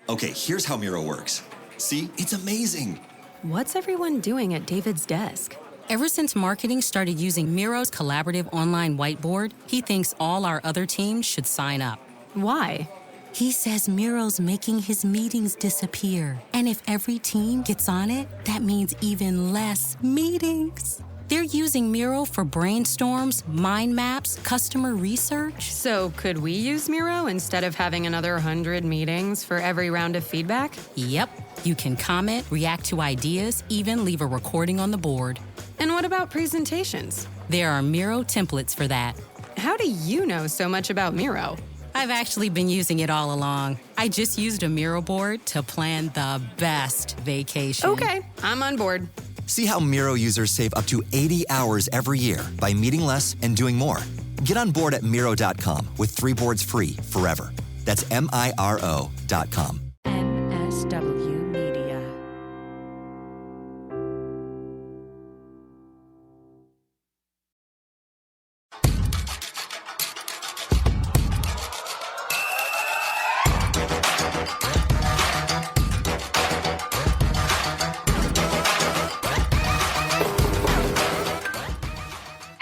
Okay, here's how Miro works. See, it's amazing. What's everyone doing at David's desk? Ever since marketing started using Miro's collaborative online whiteboard, he thinks all our other teams should sign up. Why? He says Miro's making his meetings disappear. And if every team gets on it, that means even less meetings. They're using Miro for brainstorms, mind maps, customer research. So could we use Miro instead of having another 100 meetings for every round of feedback? Yep. You can comment, react to ideas, even leave a recording on the board. And what about presentations? There are Miro templates for that. How do you know so much about Miro? I've actually been using it all along. I just used a Miro board to plan the best vacation. Okay, I'm on board. See how Miro users save up to 80 hours every year by meeting less and doing more. Get on board at Miro.com with 3 boards free forever. That's MIRO.com. MSW Media.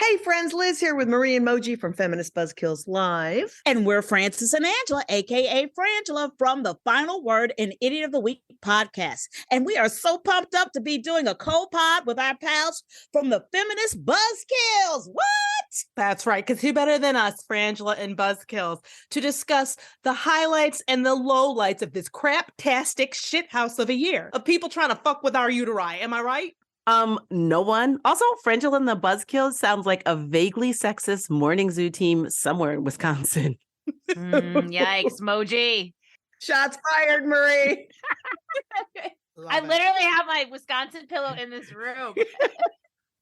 Hey friends, Liz here with Marie and Moji from Feminist Buzzkills Live. And we're Francis and Angela, aka Frangela, from the Final Word and Idiot of the Week podcast. And we are so pumped up to be doing a co-pod with our pals from the Feminist Buzzkills. What? That's right, because who better than us, Frangela and Buzzkills, to discuss the highlights and the lowlights of this craptastic shithouse of a year of people trying to fuck with our uteri. Am I right? No one. Also, Frangela and the Buzzkills sounds like a vaguely sexist morning zoo team somewhere in Wisconsin. Yikes, Moji. Shots fired, Marie. I literally have my Wisconsin pillow in this room.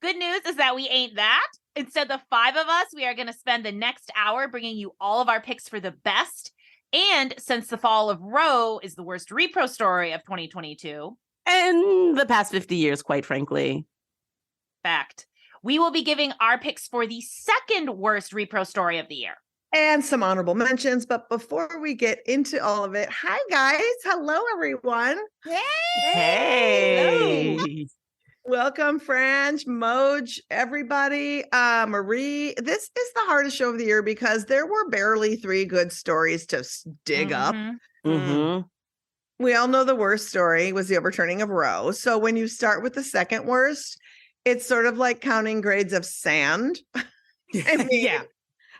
Good news is that we ain't that. Instead, the 5 of us, we are going to spend the next hour bringing you all of our picks for the best. And since the fall of Roe is the worst repro story of 2022, And the past 50 years, quite frankly. fact, we will be giving our picks for the second worst repro story of the year. And some honorable mentions. But before we get into all of it, hi guys. Hello, everyone. Hey. Welcome, Frange, Moj, everybody. Marie, this is the hardest show of the year because there were barely 3 good stories to dig up. Mm-hmm. We all know the worst story was the overturning of Roe. So when you start with the second worst, it's sort of like counting grades of sand. I mean, Yeah.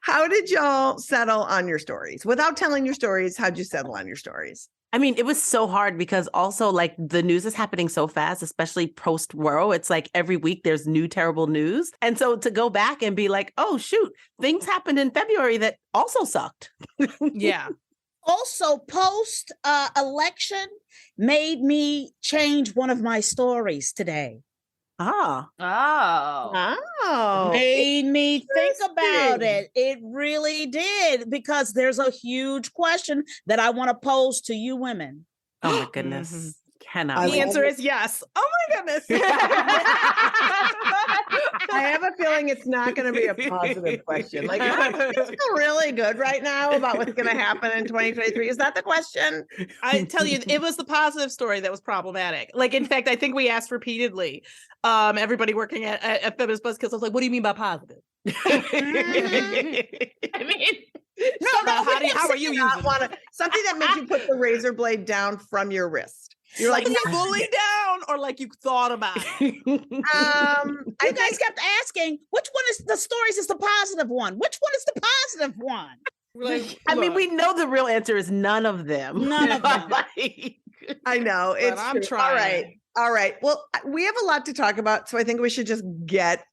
how did y'all settle on your stories? Without telling your stories, how'd you settle on your stories? I mean, it was so hard because also like the news is happening so fast, especially post Roe. It's like every week there's new terrible news. And so to go back and be like, oh, shoot, things happened in February that also sucked. Yeah. Also, post election made me change one of my stories today. Ah. Oh. Oh, Made me think about interesting. it. It really did, because there's a huge question that I want to pose to you women. Oh my goodness. Mhm. Cannot The wait. answer is yes. Oh my goodness. I have a feeling it's not going to be a positive question. Like, I feel really good right now about what's going to happen in 2023. Is that the question? I tell you, it was the positive story that was problematic. Like, in fact, I think we asked repeatedly, everybody working at Feminist Buzzkills, I was like, what do you mean by positive? I mean, How are you using it? Something that makes you put the razor blade down from your wrist. You're like, Like fully down, or like you thought about it? You guys kept asking, which one is the stories is the positive one? Which one is the positive one? Like, I mean, look, we know the real answer is none of them. None of them. Like, I know. It's I'm true. trying. All right. All right. Well, we have a lot to talk about, so I think we should just get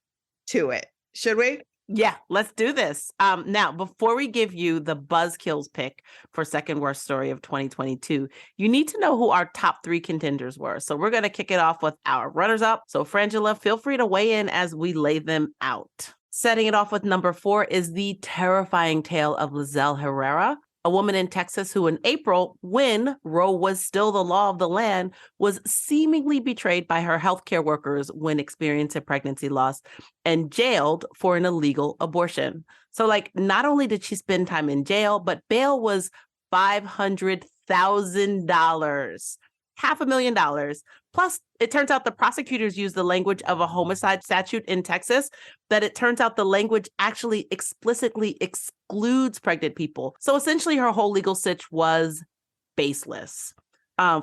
to it. Should we? yeah, let's do this. Now, before we give you the Buzzkills pick for second worst story of 2022, you need to know who our top 3 contenders were. So we're going to kick it off with our runners-up. So Frangela, feel free to weigh in as we lay them out. Setting it off with number 4 is the terrifying tale of Lizelle Herrera, a woman in Texas who in April, when Roe was still the law of the land, was seemingly betrayed by her healthcare workers when experiencing pregnancy loss and jailed for an illegal abortion. So like, not only did she spend time in jail, but bail was $500,000. $500,000. $500,000. Plus, it turns out the prosecutors used the language of a homicide statute in Texas, that it turns out the language actually explicitly excludes pregnant people. So essentially, her whole legal sitch was baseless.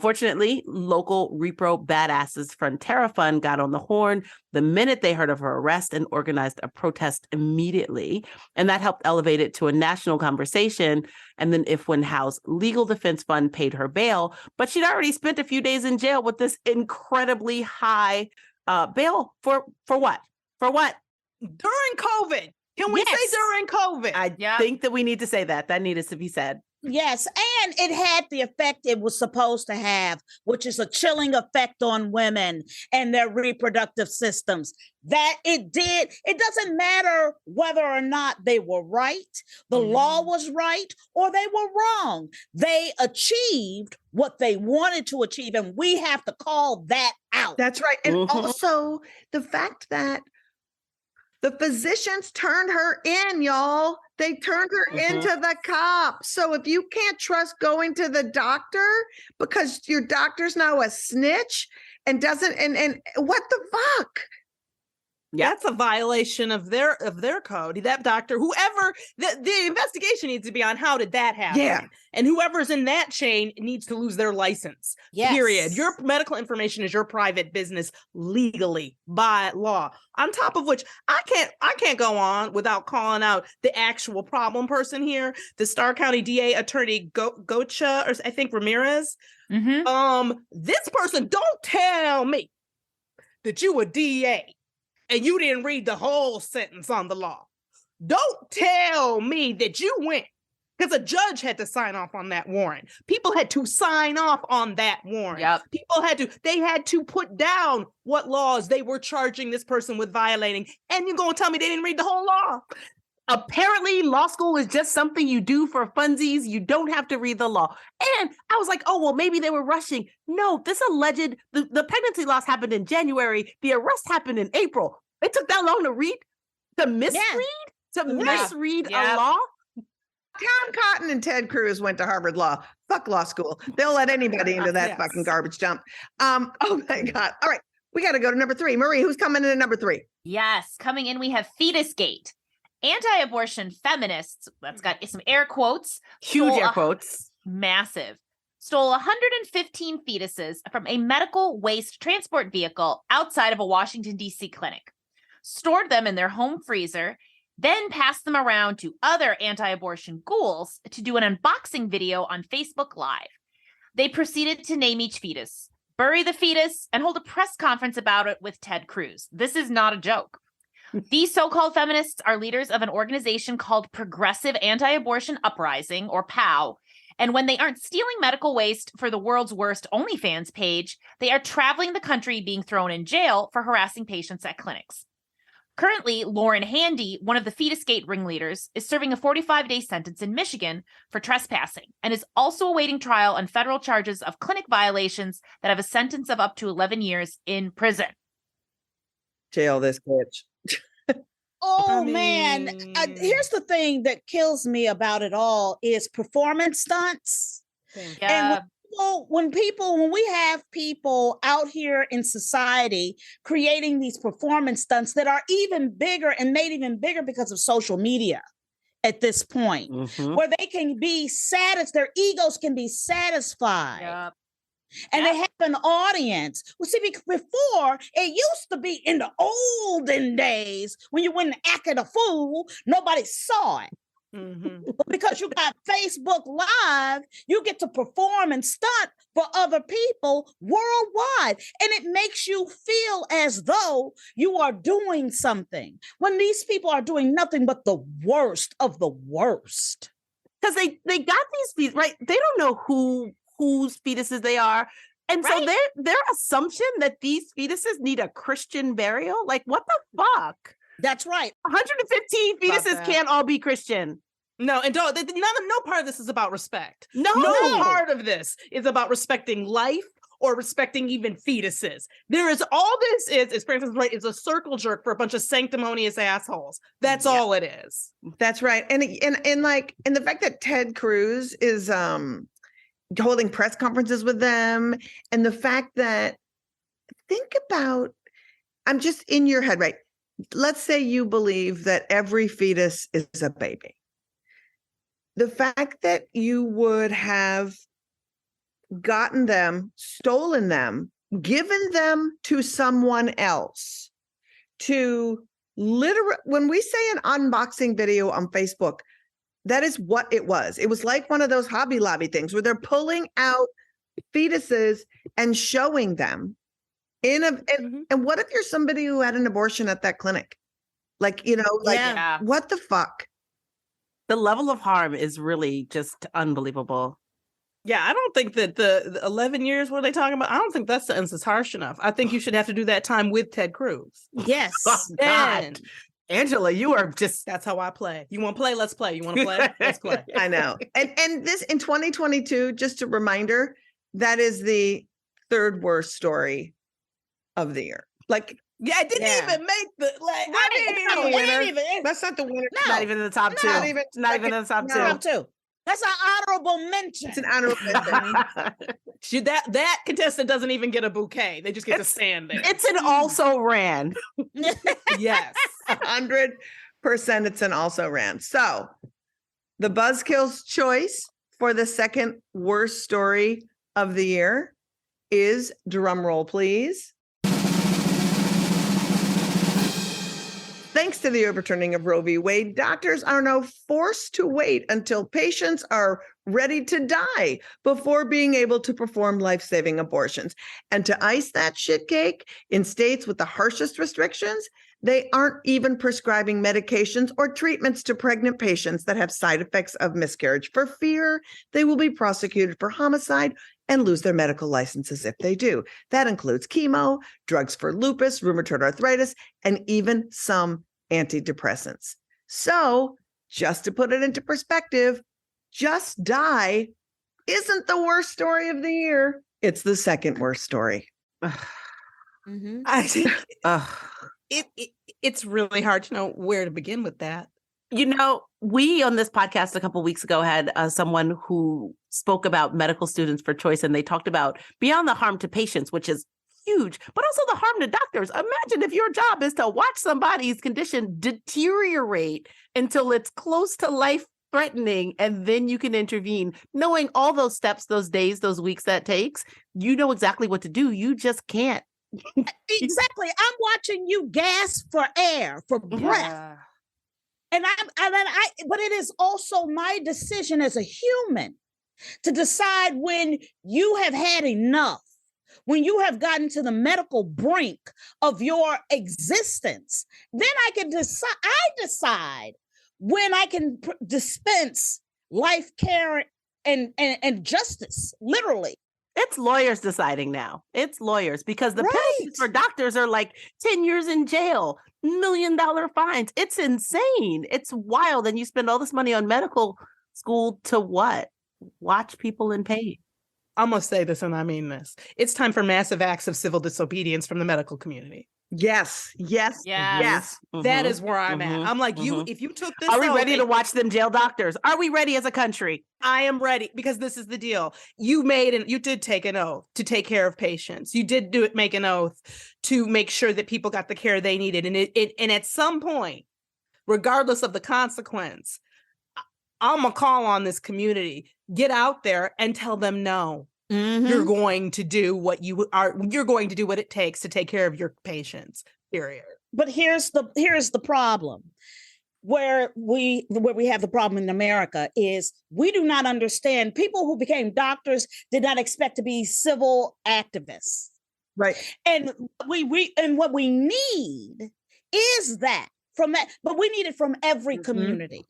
Fortunately, local repro badasses Frontera Fund got on the horn the minute they heard of her arrest and organized a protest immediately. And that helped elevate it to a national conversation. And then If When How's legal defense fund paid her bail, but she'd already spent a few days in jail with this incredibly high bail for what? For what? During COVID. Can we say during COVID? I think that we need to say that. That needed to be said. Yes, and it had the effect it was supposed to have, which is a chilling effect on women and their reproductive systems. That it did. It doesn't matter whether or not they were right, the law was right, or they were wrong. They achieved what they wanted to achieve, and we have to call that out. That's right. And also the fact that the physicians turned her in, y'all. They turned her into the cops. So if you can't trust going to the doctor because your doctor's now a snitch and doesn't, and what the fuck? Yeah. That's a violation of their code. That doctor, whoever, the investigation needs to be on how did that happen. Yeah. And whoever's in that chain needs to lose their license. Yes. Period. Your medical information is your private business legally by law. On top of which, I can't go on without calling out the actual problem person here, the Starr County DA attorney Gocha, or I think Ramirez. This person, don't tell me that you a DA and you didn't read the whole sentence on the law. Don't tell me that you went, because a judge had to sign off on that warrant. People had to sign off on that warrant. Yep. They had to put down what laws they were charging this person with violating. And you're going to tell me they didn't read the whole law? Apparently, law school is just something you do for funsies. You don't have to read the law. And I was like, oh, well, maybe they were rushing. No, this alleged, the pregnancy loss happened in January. The arrest happened in April. It took that long to misread a law? Tom Cotton and Ted Cruz went to Harvard Law. Fuck law school. They'll let anybody into that fucking garbage dump. Oh my God. All right. We got to go to number 3. Marie, who's coming in at number 3? Yes. Coming in, we have Fetusgate. Anti-abortion feminists, that's got some air quotes. Huge air quotes. Massive. Stole 115 fetuses from a medical waste transport vehicle outside of a Washington, D.C. clinic, stored them in their home freezer, then passed them around to other anti-abortion ghouls to do an unboxing video on Facebook Live. They proceeded to name each fetus, bury the fetus, and hold a press conference about it with Ted Cruz. This is not a joke. These so-called feminists are leaders of an organization called Progressive Anti-Abortion Uprising, or POW. And when they aren't stealing medical waste for the world's worst OnlyFans page, they are traveling the country being thrown in jail for harassing patients at clinics. Currently, Lauren Handy, one of the Fetusgate ringleaders, is serving a 45-day sentence in Michigan for trespassing and is also awaiting trial on federal charges of clinic violations that have a sentence of up to 11 years in prison. Jail this bitch. Man, here's the thing that kills me about it all is performance stunts. Yeah. And when we have people out here in society creating these performance stunts that are even bigger and made even bigger because of social media at this point, where they can be their egos can be satisfied. Yep. And they have an audience. Well, see, before, it used to be in the olden days when you went and acted a fool, nobody saw it. But because you got Facebook Live, you get to perform and stunt for other people worldwide. And it makes you feel as though you are doing something when these people are doing nothing but the worst of the worst. Because they got these feet, right? They don't know whose fetuses they are. And so their assumption that these fetuses need a Christian burial, like what the fuck? That's right. 115 fetuses can't all be Christian. No, and no part of this is about respect. No part of this is about respecting life or respecting even fetuses. There is all this is Francis right, is a circle jerk for a bunch of sanctimonious assholes. That's all it is. That's right. And the fact that Ted Cruz is holding press conferences with them. And the fact that, think about, I'm just in your head, right? Let's say you believe that every fetus is a baby. The fact that you would have gotten them, stolen them, given them to someone else to literally, when we say an unboxing video on Facebook, that is what it was. It was like one of those Hobby Lobby things where they're pulling out fetuses and showing them in a, and what if you're somebody who had an abortion at that clinic? Like, what the fuck? The level of harm is really just unbelievable. Yeah, I don't think that the 11 years, what are they talking about? I don't think that sentence is harsh enough. I think you should have to do that time with Ted Cruz. Yes. Oh, God. Angela, you are just... That's how I play. You want to play? Let's play. You want to play? Let's play. I know. And this, in 2022, just a reminder, that is the third worst story of the year. Like, yeah, it didn't even make the, like, that's not the winner. No. Not even in the top two. Not even in the top two. That's an honorable mention. It's an honorable mention. That contestant doesn't even get a bouquet. They just get to stand there. It's an also ran. Yes. 100% it's an also ran. So the Buzzkills choice for the second worst story of the year is, drum roll please, thanks to the overturning of Roe v. Wade, doctors are now forced to wait until patients are ready to die before being able to perform life-saving abortions. And to ice that shit cake, in states with the harshest restrictions, they aren't even prescribing medications or treatments to pregnant patients that have side effects of miscarriage for fear they will be prosecuted for homicide and lose their medical licenses if they do. That includes chemo, drugs for lupus, rheumatoid arthritis, and even some antidepressants. So, just to put it into perspective, Just Die isn't the worst story of the year. It's the second worst story. I think it's really hard to know where to begin with that. You know, we on this podcast a couple of weeks ago had someone who spoke about medical students for choice, and they talked about beyond the harm to patients, which is huge, but also the harm to doctors. Imagine if your job is to watch somebody's condition deteriorate until it's close to life-threatening, and then you can intervene. Knowing all those steps, those days, those weeks that takes, you know exactly what to do. You just can't. Exactly. I'm watching you gasp for air, for breath. But it is also my decision as a human to decide when you have had enough, when you have gotten to the medical brink of your existence. Then I can decide when I can dispense life care and justice, literally. It's lawyers deciding now. It's lawyers, because the penalties for doctors are like 10 years in jail, $1 million fines. It's insane. It's wild. And you spend all this money on medical school to what? Watch people in pain. I'm going to say this, and I mean this. It's time for massive acts of civil disobedience from the medical community. Yes. Mm-hmm. That is where I'm at. I'm like, if you took this, are we ready to watch them jail doctors? Are we ready as a country? I am ready, because this is the deal. You did take an oath to take care of patients. You did make an oath to make sure that people got the care they needed. And at some point, regardless of the consequence, I'm gonna call on this community, get out there and tell them no. You're going to do what you're going to do what it takes to take care of your patients, period. But here's the problem. Where we have the problem in America is we do not understand. People who became doctors did not expect to be civil activists. Right. And what we need is that but we need it from every community.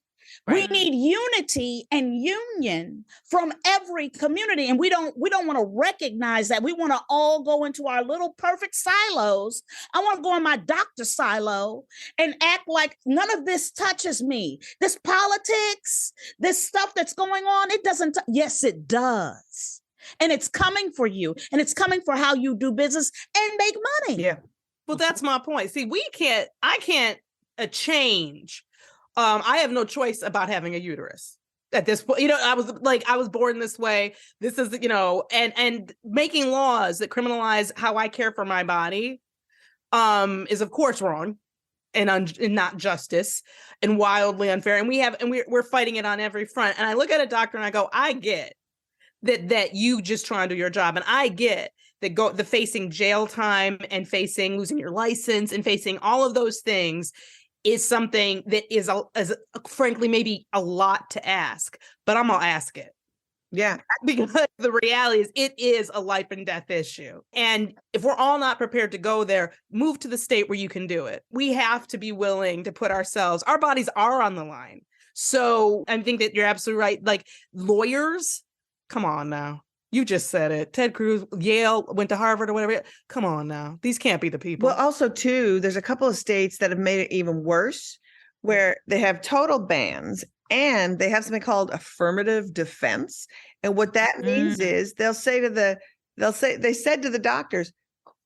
Right. We need unity and union from every community. And we don't want to recognize that. We want to all go into our little perfect silos. I want to go in my doctor silo and act like none of this touches me. This politics, this stuff that's going on, it doesn't. Yes, it does. And it's coming for you. And it's coming for how you do business and make money. Yeah. Well, that's my point. See, I can't change. I have no choice about having a uterus. at this point. I was born this way. This is, and making laws that criminalize how I care for my body is of course wrong and not justice and wildly unfair. And we're fighting it on every front. And I look at a doctor and I go, I get that you just try and do your job. And I get the facing jail time and facing losing your license and facing all of those things is something that is frankly maybe a lot to ask, but I'm gonna ask it. Yeah. Because the reality is it is a life and death issue. And if we're all not prepared to go there, move to the state where you can do it. We have to be willing to put our bodies are on the line. So I think that you're absolutely right. Like lawyers, come on now. You just said it. Ted Cruz, Yale, went to Harvard or whatever. Come on now. These can't be the people. Well, also, too, there's a couple of states that have made it even worse where they have total bans and they have something called affirmative defense. And what that means is they said to the doctors,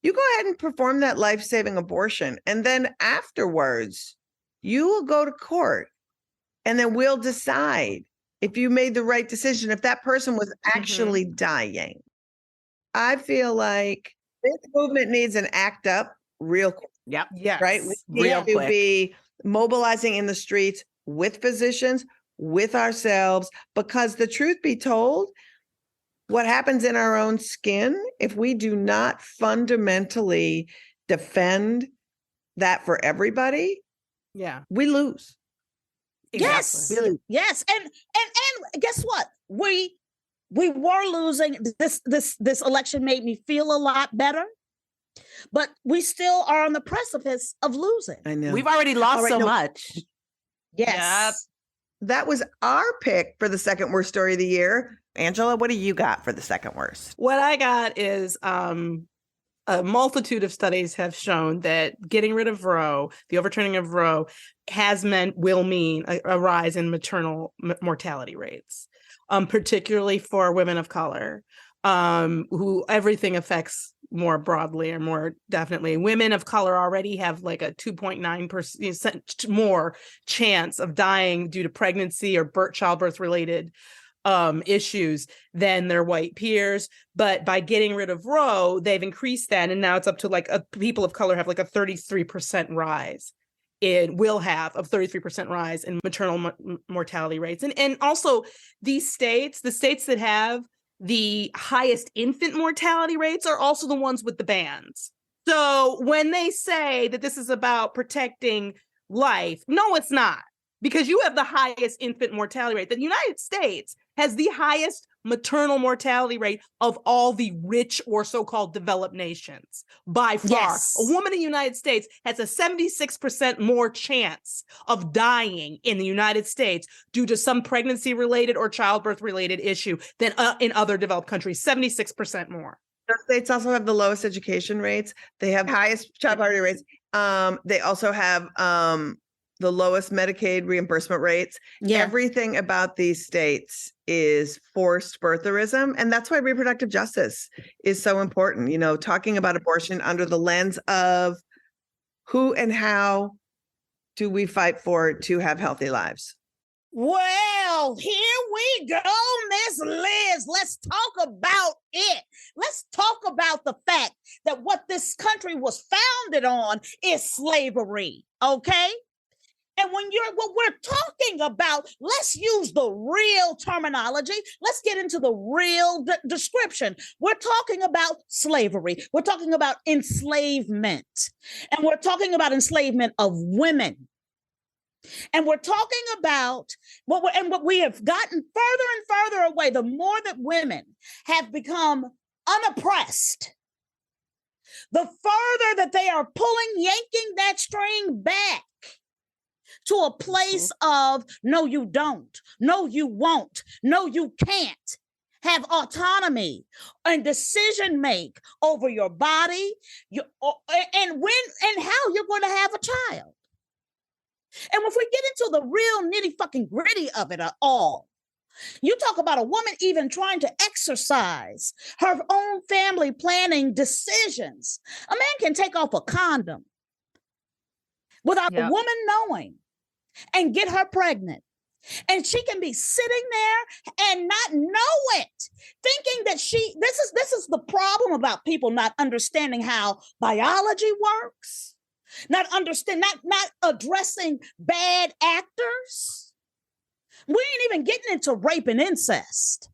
you go ahead and perform that life-saving abortion. And then afterwards, you will go to court and then we'll decide if you made the right decision, if that person was actually dying. I feel like this movement needs an act up real quick. Yep. Yes. Right? We need to be mobilizing in the streets with physicians, with ourselves, because the truth be told, what happens in our own skin, if we do not fundamentally defend that for everybody, we lose. Exactly. Yes. And guess what? We were losing. This election made me feel a lot better, but we still are on the precipice of losing. I know. We've already lost much. Yes. Yep. That was our pick for the second worst story of the year. Angela, what do you got for the second worst? What I got is a multitude of studies have shown that getting rid of Roe, the overturning of Roe, will mean a rise in maternal mortality rates, particularly for women of color, who everything affects more broadly or more definitely. Women of color already have like a 2.9% more chance of dying due to pregnancy or childbirth related issues than their white peers. But by getting rid of Roe, they've increased that. And now it's up to people of color have like a 33% rise. It will have a 33% rise in maternal mortality rates. And also the states that have the highest infant mortality rates are also the ones with the bans. So when they say that this is about protecting life, no, it's not. Because you have the highest infant mortality rate. The United States has the highest maternal mortality rate of all the rich or so-called developed nations by far. Yes. A woman in the United States has a 76% more chance of dying in the United States due to some pregnancy-related or childbirth-related issue than in other developed countries, 76% more. Those states also have the lowest education rates. They have highest child poverty rates. They also have the lowest Medicaid reimbursement rates. Yeah. Everything about these states is forced birtherism. And that's why reproductive justice is so important. Talking about abortion under the lens of who and how do we fight for to have healthy lives? Well, here we go, Miss Liz. Let's talk about it. Let's talk about the fact that what this country was founded on is slavery, okay? And what we're talking about, let's use the real terminology. Let's get into the real description. We're talking about slavery. We're talking about enslavement. And we're talking about enslavement of women. And we're talking about what we have gotten further and further away, the more that women have become unoppressed, the further that they are yanking that string back to a place of, no, you don't, no, you won't, no, you can't have autonomy and decision make over your body and when and how you're going to have a child. And if we get into the real nitty fucking gritty of it all, you talk about a woman even trying to exercise her own family planning decisions. A man can take off a condom without the woman knowing and get her pregnant And she can be sitting there and not know it, thinking that this is the problem about people not understanding how biology works, not addressing bad actors. We ain't even getting into rape and incest.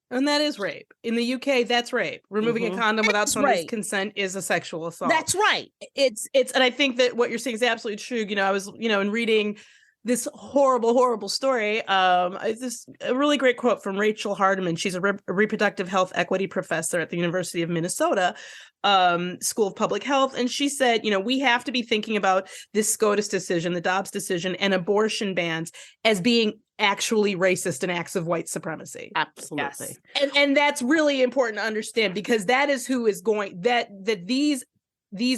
And that is rape. In the UK, that's rape. Removing a condom without somebody's consent is a sexual assault. That's right. It's, and I think that what you're saying is absolutely true. I was, in reading this horrible story. This a really great quote from Rachel Hardiman. She's a reproductive health equity professor at the University of Minnesota School of Public Health. And she said, we have to be thinking about this SCOTUS decision, the Dobbs decision, and abortion bans as being actually racist and acts of white supremacy. Absolutely. Yes. And that's really important to understand, because that is who is going, that these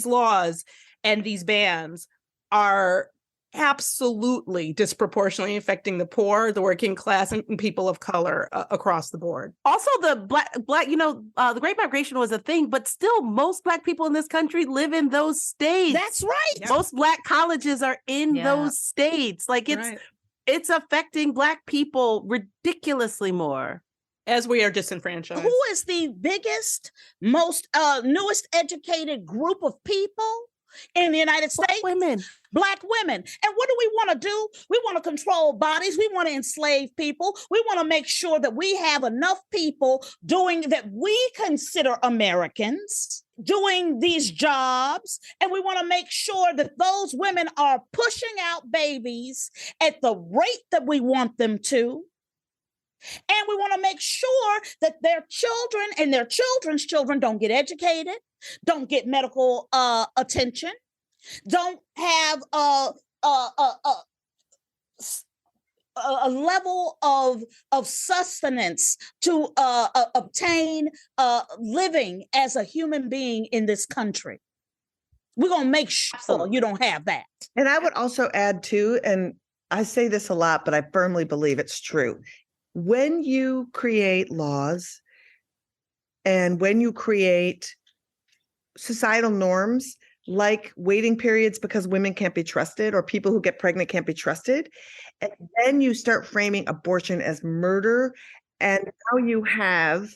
laws and these bans are absolutely disproportionately affecting the poor, the working class, and people of color across the board. Also, the black, the Great Migration was a thing, but still, most Black people in this country live in those states. That's right. Most Black colleges are in those states. Like it's affecting Black people ridiculously more. As we are disenfranchised. Who is the biggest, most newest educated group of people in the United States? Women. Black women. And what do we want to do? We want to control bodies. We want to enslave people. We want to make sure that we have enough people doing that we consider Americans doing these jobs. And we want to make sure that those women are pushing out babies at the rate that we want them to. And we want to make sure that their children and their children's children don't get educated, don't get medical attention, don't have a level of sustenance to obtain living as a human being in this country. We're going to make sure you don't have that. And I would also add too, and I say this a lot, but I firmly believe it's true. When you create laws and when you create societal norms like waiting periods because women can't be trusted or people who get pregnant can't be trusted, and then you start framing abortion as murder, and now you have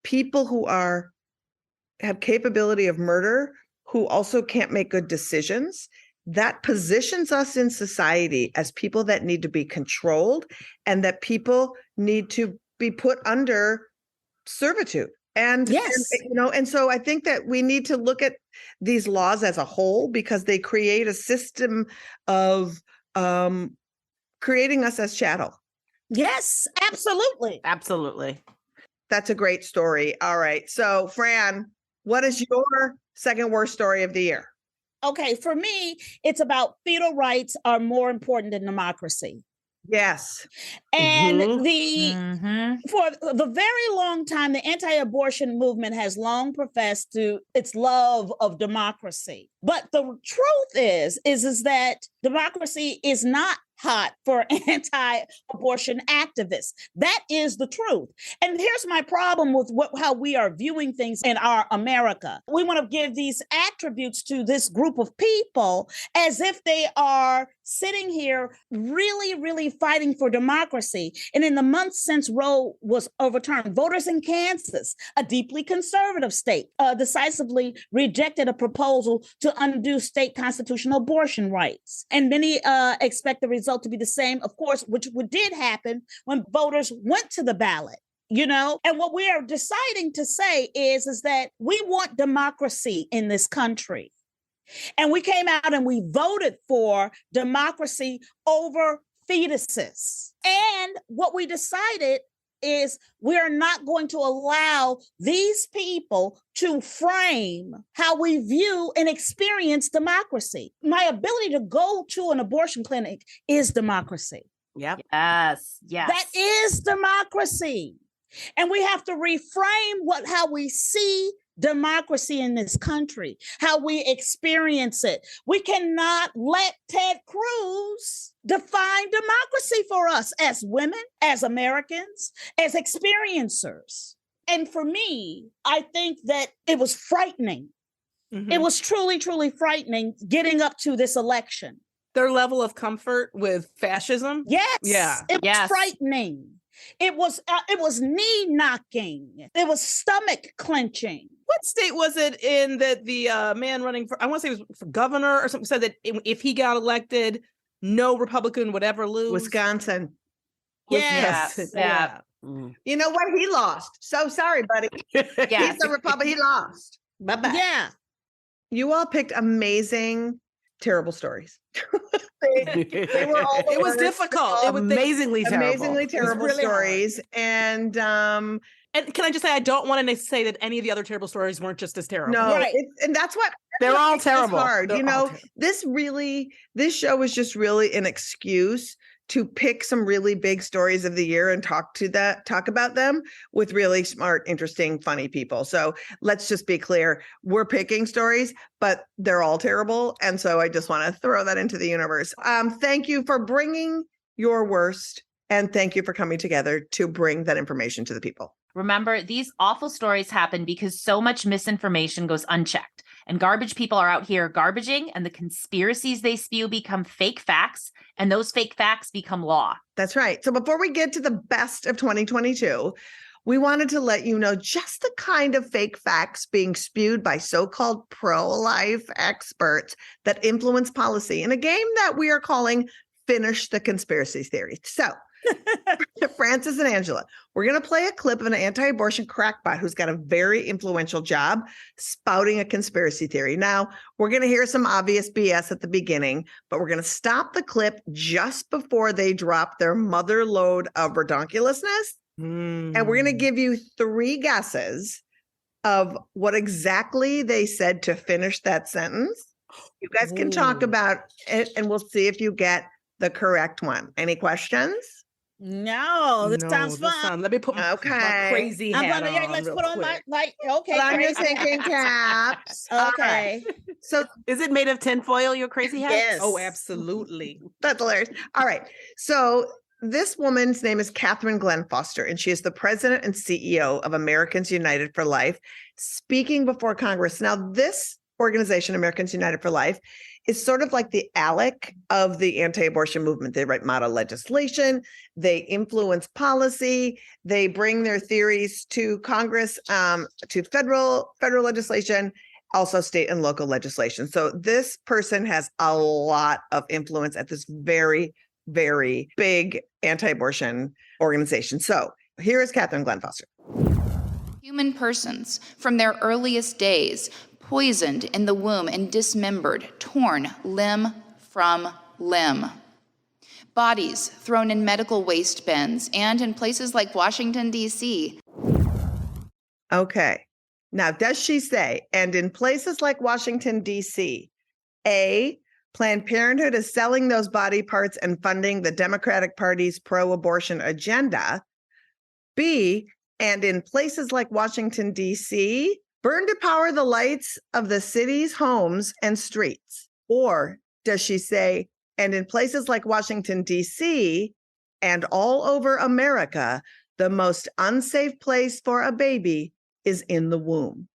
people who have capability of murder who also can't make good decisions, that positions us in society as people that need to be controlled and that people need to be put under servitude. And so I think that we need to look at these laws as a whole, because they create a system of creating us as chattel. Yes, absolutely. Absolutely. That's a great story. All right. So, Fran, what is your second worst story of the year? Okay, for me, it's about fetal rights are more important than democracy. Yes. And for the very long time, the anti-abortion movement has long professed its love of democracy. But the truth is that democracy is not hot for anti-abortion activists. That is the truth. And here's my problem with how we are viewing things in our America. We want to give these attributes to this group of people as if they are sitting here really, really fighting for democracy. And in the months since Roe was overturned, voters in Kansas, a deeply conservative state, decisively rejected a proposal to undo state constitutional abortion rights. And many expect the result to be the same, of course, which did happen when voters went to the ballot. And what we are deciding to say is that we want democracy in this country. And we came out and we voted for democracy over fetuses. And what we decided is we're not going to allow these people to frame how we view and experience democracy. My ability to go to an abortion clinic is democracy. Yep. Yes. That is democracy. And we have to reframe how we see democracy in this country, how we experience it. We cannot let Ted Cruz define democracy for us as women, as Americans, as experiencers. And for me, I think that it was frightening. It was truly, truly frightening getting up to this election. their level of comfort with fascism. Yes. Yeah. It was Yes. frightening. It was knee knocking. It was stomach clenching. What state was it in that the man running for, I want to say it was for governor or something, said that if he got elected, no Republican would ever lose? Wisconsin. Yes. Yeah. You know what? He lost. So sorry, buddy. Yeah. He's the Republican. He lost. Bye-bye. Yeah. You all picked amazing, terrible stories. they were all the It was worst. difficult. All It was Amazingly terrible. amazingly terrible really stories. And And can I just say, I don't want to say that any of the other terrible stories weren't just as terrible. no, Right. and that's what They're all makes this terrible. hard. They're You all know, terrible. this show is just really an excuse to pick some really big stories of the year and talk about them with really smart, interesting, funny people. So let's just be clear. We're picking stories, but they're all terrible. And so I just want to throw that into the universe. Thank you for bringing your worst. And thank you for coming together to bring that information to the people. Remember, these awful stories happen because so much misinformation goes unchecked. And garbage people are out here garbaging, and the conspiracies they spew become fake facts, and those fake facts become law. That's right. So before we get to the best of 2022, we wanted to let you know just the kind of fake facts being spewed by so-called pro-life experts that influence policy in a game that we are calling Finish the Conspiracy Theory. So Francis and Angela, we're going to play a clip of an anti-abortion crackpot who's got a very influential job spouting a conspiracy theory. Now, we're going to hear some obvious BS at the beginning, but we're going to stop the clip just before they drop their mother load of redonkulousness. And we're going to give you 3 guesses of what exactly they said to finish that sentence. You guys can talk about it, and we'll see if you get the correct one. Any questions? No, this sounds fun. Let me put my crazy hat on. Let's real put on quick. okay. Put on your crazy thinking caps. All Okay. right. So Is it made of tinfoil, your crazy hat? Yes. Oh, absolutely. that's hilarious. All right. So this woman's name is Catherine Glenn Foster, and she is the president and CEO of Americans United for Life, speaking before Congress. Now, this organization, Americans United for Life, is sort of like the ALEC of the anti-abortion movement. They write model legislation, they influence policy, they bring their theories to Congress, to federal legislation, also state and local legislation. So this person has a lot of influence at this very, very big anti-abortion organization. So here is Catherine Glenn Foster. Human persons, from their earliest days, poisoned in the womb and dismembered, torn limb from limb. Bodies thrown in medical waste bins and in places like Washington, D.C. Okay. Now, does she say, and in places like Washington, D.C., A, Planned Parenthood is selling those body parts and funding the Democratic Party's pro-abortion agenda? B, and in places like Washington, D.C., burn to power the lights of the city's homes and streets? Or does she say, and in places like Washington, D.C., and all over America, the most unsafe place for a baby is in the womb?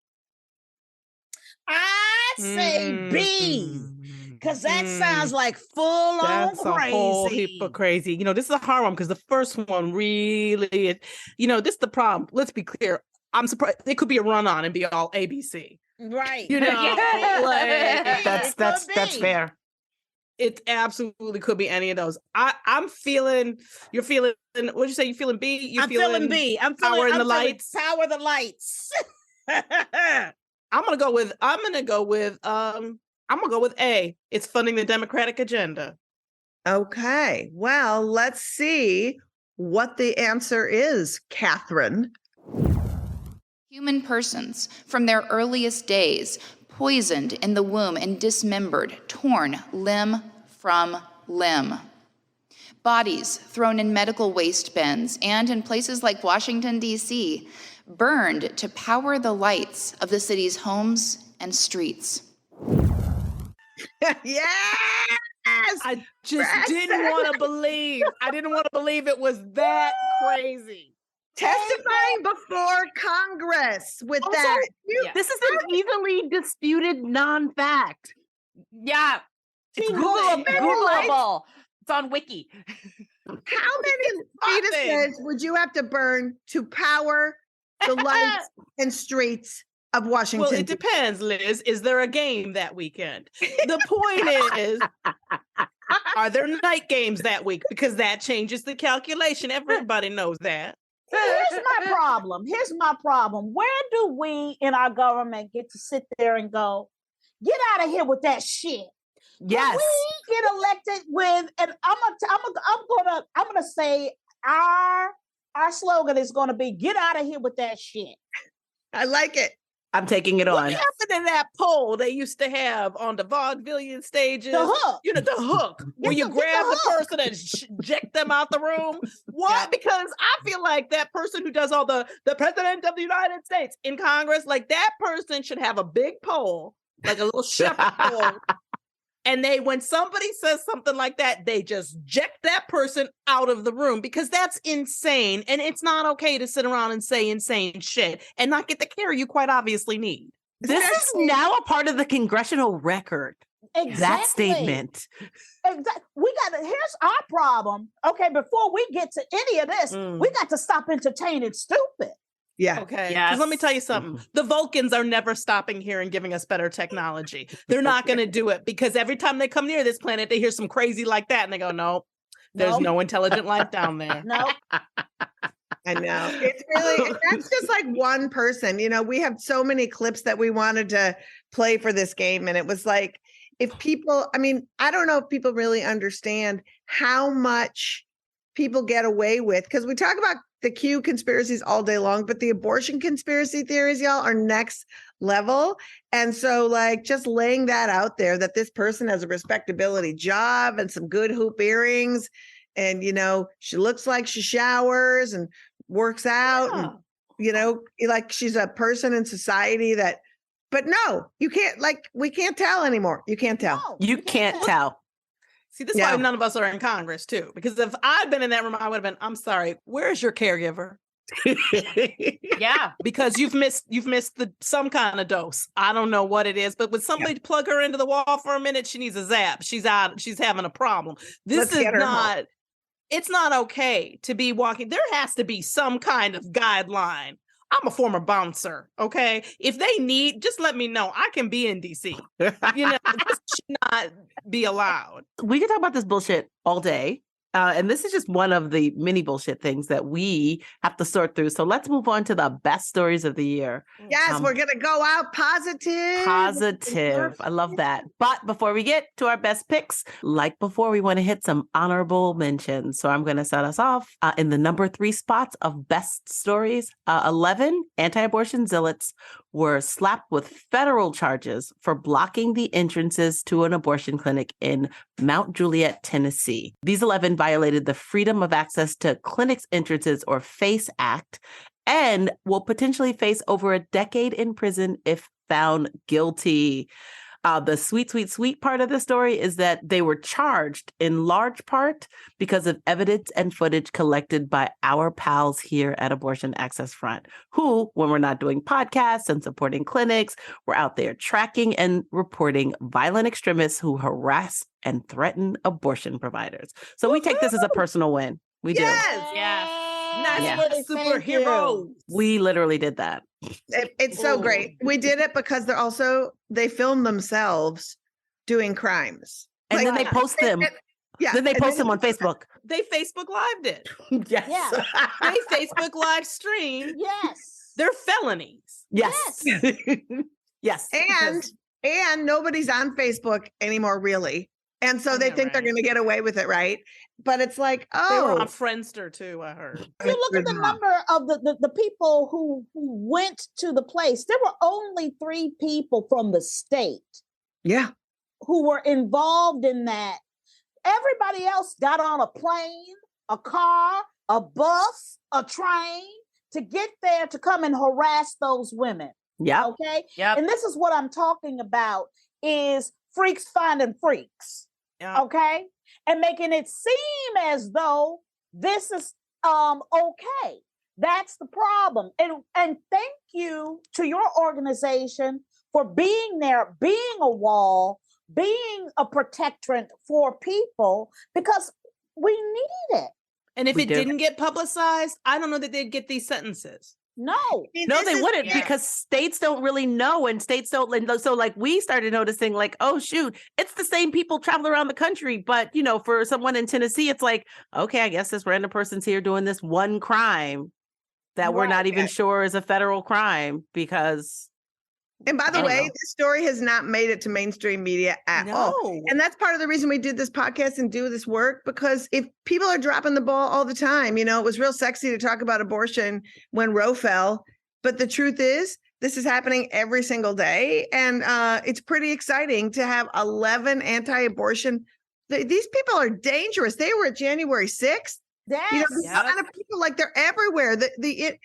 I say B, because that sounds like full That's on crazy. a whole heap of crazy. You know, this is a hard one because the first one really, this is the problem. Let's be clear. I'm surprised it could be a run on and be all ABC. Right. You know, Yeah. That's fair. It absolutely could be any of those. You're feeling, what'd you say? You feeling B? I'm feeling B. I'm feeling power in the lights. Power the lights. I'm gonna go with A. It's funding the Democratic agenda. Okay. Well, let's see what the answer is, Catherine. Human persons, from their earliest days, poisoned in the womb and dismembered, torn limb from limb. Bodies thrown in medical waste bins and in places like Washington, D.C., burned to power the lights of the city's homes and streets. Yes! I just didn't want to believe. I didn't want to believe it was that crazy. Testifying before Congress with Also, that. This is an easily disputed non-fact. Yeah. It's Googleable. It's on Wiki. How many fetuses would you have to burn to power the lights and streets of Washington? Well, it depends, Liz. Is there a game that weekend? The point is, are there night games that week? Because that changes the calculation. Everybody knows that. Here's my problem. Where do we in our government get to sit there and go, get out of here with that shit? Yes. We get elected with, and I'm gonna say our slogan is gonna be, get out of here with that shit. I like it. I'm taking it on. What happened to that pole they used to have on the vaudevillian stages? The hook. You know, the hook. Where you grab the person and eject them out the room. Why? Yeah. Because I feel like that person who does all the president of the United States in Congress, like that person should have a big pole, like a little shepherd pole. And when somebody says something like that, they just eject that person out of the room because that's insane. And it's not okay to sit around and say insane shit and not get the care you quite obviously need. This is now a part of the congressional record. Exactly. That statement. Exactly. Here's our problem. Okay, before we get to any of this, we got to stop entertaining stupid. Yeah. Okay. Yes. Because let me tell you something. The Vulcans are never stopping here and giving us better technology. They're not going to do it because every time they come near this planet, they hear some crazy like that and they go, no, there's no intelligent life down there. No. I know. It's really, that's just like one person. You know, we have so many clips that we wanted to play for this game. And it was like, if people, I mean, I don't know if people really understand how much people get away with, because we talk about the Q conspiracies all day long, but the abortion conspiracy theories, y'all, are next level. And so like just laying that out there, that this person has a respectability job and some good hoop earrings. And, you know, she looks like she showers and works out and, you know, like she's a person in society that, but no, you can't, like, we can't tell anymore. You can't tell. No, You can't tell. See, this is why none of us are in Congress, too. Because if I'd been in that room, I would have been, I'm sorry, where's your caregiver? Yeah. Because you've missed some kind of dose. I don't know what it is, but would somebody plug her into the wall for a minute? She needs a zap. She's having a problem. This is not, it's not okay to be walking. There has to be some kind of guideline. I'm a former bouncer, okay? If they need, just let me know. I can be in DC. You know, this should not be allowed. We could talk about this bullshit all day. And this is just one of the many bullshit things that we have to sort through. So let's move on to the best stories of the year. Yes, we're going to go out positive. Positive. I love that. But before we get to our best picks, like before, we want to hit some honorable mentions. So I'm going to start us off in the number 3 spots of best stories. 11 anti-abortion zealots were slapped with federal charges for blocking the entrances to an abortion clinic in Mount Juliet, Tennessee. These 11 violated the Freedom of Access to Clinics Entrances, or FACE Act, and will potentially face over a decade in prison if found guilty. The sweet part of the story is that they were charged in large part because of evidence and footage collected by our pals here at Abortion Access Front, who, when we're not doing podcasts and supporting clinics, we're out there tracking and reporting violent extremists who harass and threaten abortion providers. So we take this as a personal win. We do. Yes. Nice superheroes. We literally did that. It's so great. We did it because they filmed themselves doing crimes. And then they post them. Yeah. Then they post them on Facebook. They Facebook Lived it. Yes. Yeah. They Facebook Live stream. Yes. They're felonies. Yes. Yes. And nobody's on Facebook anymore, really. And so they think they're going to get away with it, right? But it's like, they were on Friendster too, I heard. If you look at the number of the people who went to the place, there were only 3 people from the state. Yeah. Who were involved in that. Everybody else got on a plane, a car, a bus, a train to get there to come and harass those women. Yeah. Okay. Yep. And this is what I'm talking about is freaks finding freaks. Yeah. Okay. And making it seem as though this is okay. That's the problem. And thank you to your organization for being there, being a wall, being a protectorate for people because we need it. And if it didn't get publicized, I don't know that they'd get these sentences. No, no, they wouldn't because states don't really know, and states don't. So, like, we started noticing, like, oh shoot, it's the same people travel around the country. But you know, for someone in Tennessee, it's like, okay, I guess this random person's here doing this one crime that we're not even sure is a federal crime because. And by the way, this story has not made it to mainstream media at all. And that's part of the reason we did this podcast and do this work, because if people are dropping the ball all the time, you know, it was real sexy to talk about abortion when Roe fell. But the truth is, this is happening every single day. And it's pretty exciting to have 11 anti-abortion. These people are dangerous. They were at January 6th. Yes. You know, these kind of people, like, they're everywhere. The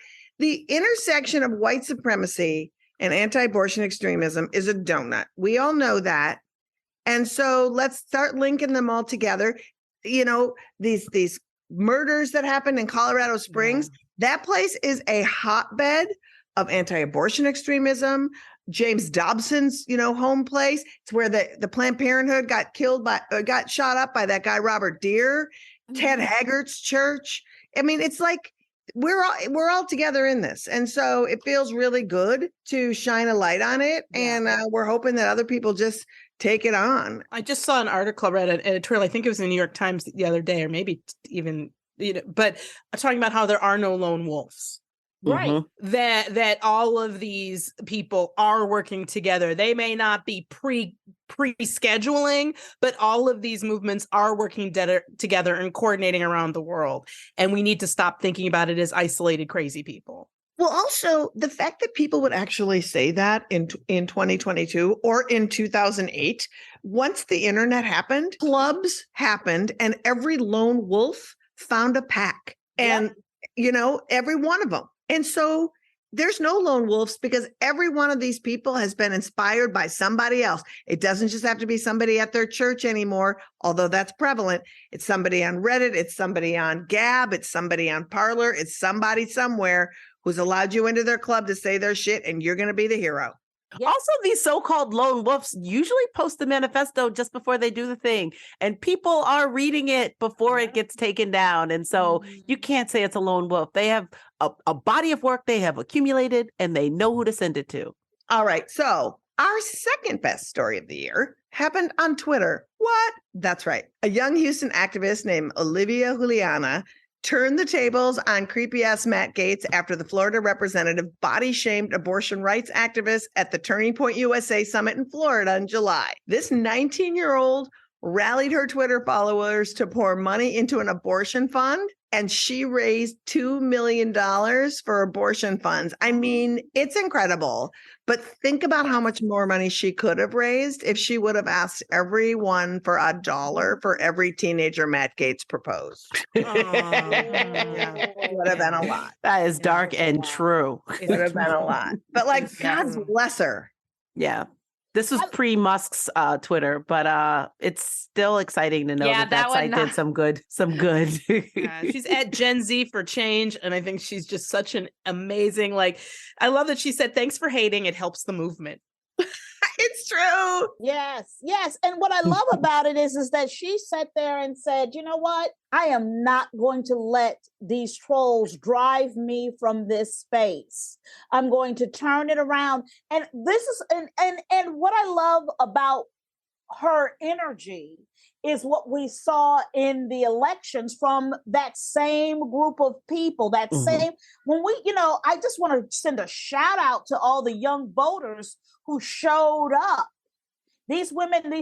intersection of white supremacy and anti-abortion extremism is a donut. We all know that. And so let's start linking them all together. You know, these murders that happened in Colorado Springs, that place is a hotbed of anti-abortion extremism. James Dobson's, you know, home place. It's where the Planned Parenthood got shot up by that guy, Robert Deere. Ted Haggart's church. I mean, it's like, we're all together in this. And so it feels really good to shine a light on it. And we're hoping that other people just take it on. I just saw an article, I read an editorial, I think it was in the New York Times the other day, or maybe even, you know, but talking about how there are no lone wolves. Right. That all of these people are working together. They may not be pre-scheduling, but all of these movements are working together and coordinating around the world. And we need to stop thinking about it as isolated, crazy people. Well, also the fact that people would actually say that in 2022 or in 2008, once the internet happened, clubs happened, and every lone wolf found a pack, and you know, every one of them. And so there's no lone wolves because every one of these people has been inspired by somebody else. It doesn't just have to be somebody at their church anymore, although that's prevalent. It's somebody on Reddit. It's somebody on Gab. It's somebody on Parler. It's somebody somewhere who's allowed you into their club to say their shit, and you're going to be the hero. Yes. Also, these so-called lone wolves usually post the manifesto just before they do the thing, and people are reading it before it gets taken down. And so you can't say it's a lone wolf. They have a body of work they have accumulated, and they know who to send it to. All right. So our second best story of the year happened on Twitter. What? That's right. A young Houston activist named Olivia Juliana turned the tables on creepy-ass Matt Gaetz after the Florida representative body-shamed abortion rights activists at the Turning Point USA Summit in Florida in July. This 19-year-old rallied her Twitter followers to pour money into an abortion fund, and she raised $2 million for abortion funds. I mean, it's incredible. But think about how much more money she could have raised if she would have asked everyone for $1 for every teenager Matt Gaetz proposed. It would have been a lot. That is dark and true. It would have been a lot. But like, God bless her. Yeah. This was pre-Musk's Twitter, but it's still exciting to know that site did some good. She's at Gen Z for change, and I think she's just such an amazing, like, I love that she said, thanks for hating, it helps the movement. It's true. Yes, yes. And what I love about it is that she sat there and said, you know what? I am not going to let these trolls drive me from this space. I'm going to turn it around. And this is and what I love about her energy is what we saw in the elections from that same group of people, that same, when we, you know, I just want to send a shout out to all the young voters who showed up. These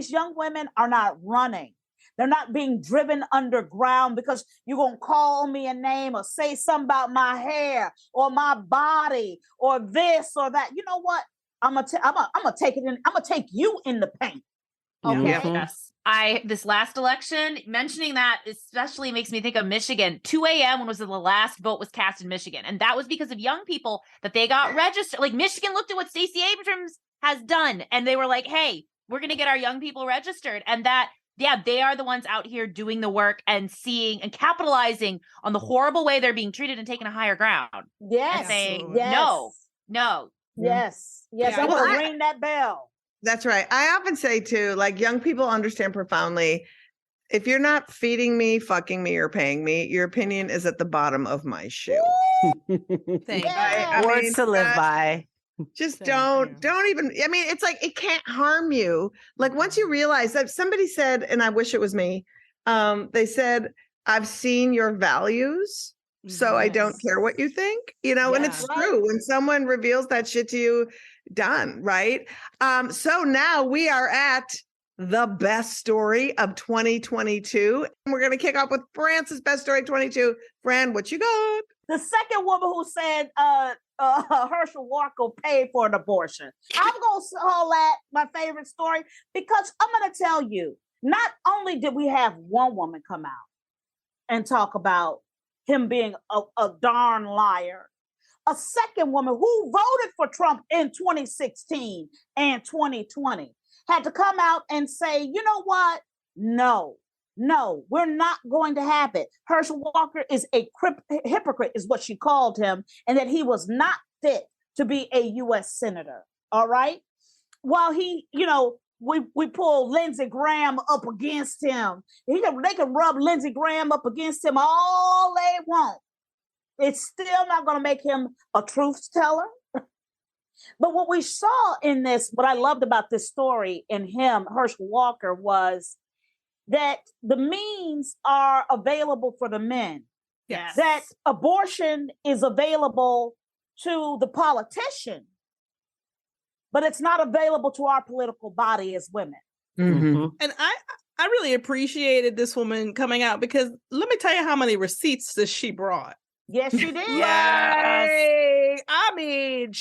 young women are not running. They're not being driven underground because you're going to call me a name or say something about my hair or my body or this or that. You know what? I'm gonna take it in. I'm gonna take you in the paint. Okay. Yes. This last election, mentioning that especially makes me think of Michigan. 2 a.m. when was the last vote was cast in Michigan. And that was because of young people that they got registered. Like, Michigan looked at what Stacey Abrams has done, and they were like, hey, we're going to get our young people registered. And that, they are the ones out here doing the work and seeing and capitalizing on the horrible way they're being treated and taking a higher ground. Yes. And saying, yes. no. Yes. Yes. I'm going to ring that bell. That's right. I often say too, like young people understand profoundly, if you're not feeding me, fucking me, or paying me, your opinion is at the bottom of my shoe. Thank I Words mean, to live by. just Thank don't even, I mean, it's like, it can't harm you. Like once you realize that somebody said, and I wish it was me, they said, I've seen your values, so I don't care what you think, and it's true. When someone reveals that shit to you, done, right? So now we are at the best story of 2022. And we're going to kick off with France's best story 22. Fran, what you got? The second woman who said Herschel Walker paid for an abortion. I'm going to call that my favorite story because I'm going to tell you, not only did we have one woman come out and talk about him being a darn liar, a second woman who voted for Trump in 2016 and 2020 had to come out and say, you know what? No, we're not going to have it. Herschel Walker is a hypocrite, is what she called him, and that he was not fit to be a U.S. senator. All right. While he, we pull Lindsey Graham up against him. They can rub Lindsey Graham up against him all they want. It's still not going to make him a truth teller. But what we saw in this, what I loved about this story in him, Herschel Walker, was that the means are available for the men. Yes. That abortion is available to the politician, but it's not available to our political body as women. Mm-hmm. And I really appreciated this woman coming out because let me tell you how many receipts that she brought. Yes, she did. Yay! I mean,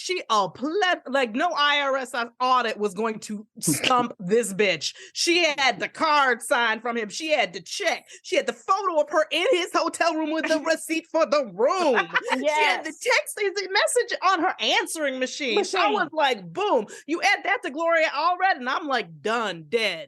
like no IRS audit was going to stump this bitch. She had the card signed from him. She had the check. She had the photo of her in his hotel room with the receipt for the room. Yes. She had the text message on her answering machine. I was like, boom. You add that to Gloria Allred, and I'm like, done, dead.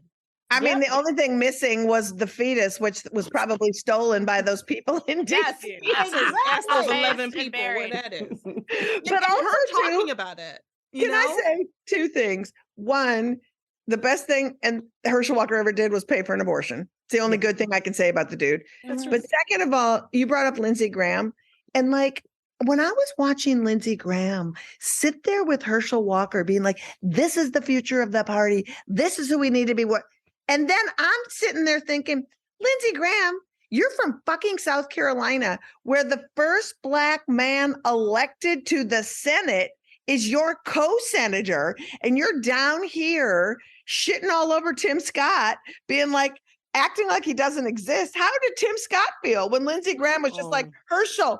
I mean, the only thing missing was the fetus, which was probably stolen by those people in DC. Yes, ask those 11 people where that is. But also her talking about it. I say two things? One, the best thing and Herschel Walker ever did was pay for an abortion. It's the only good thing I can say about the dude. But second of all, you brought up Lindsey Graham, and like when I was watching Lindsey Graham sit there with Herschel Walker, being like, "This is the future of the party. This is who we need to be." And then I'm sitting there thinking, Lindsey Graham, you're from fucking South Carolina, where the first Black man elected to the Senate is your co-senator. And you're down here shitting all over Tim Scott, being like, acting like he doesn't exist. How did Tim Scott feel when Lindsey Graham was just like, Herschel?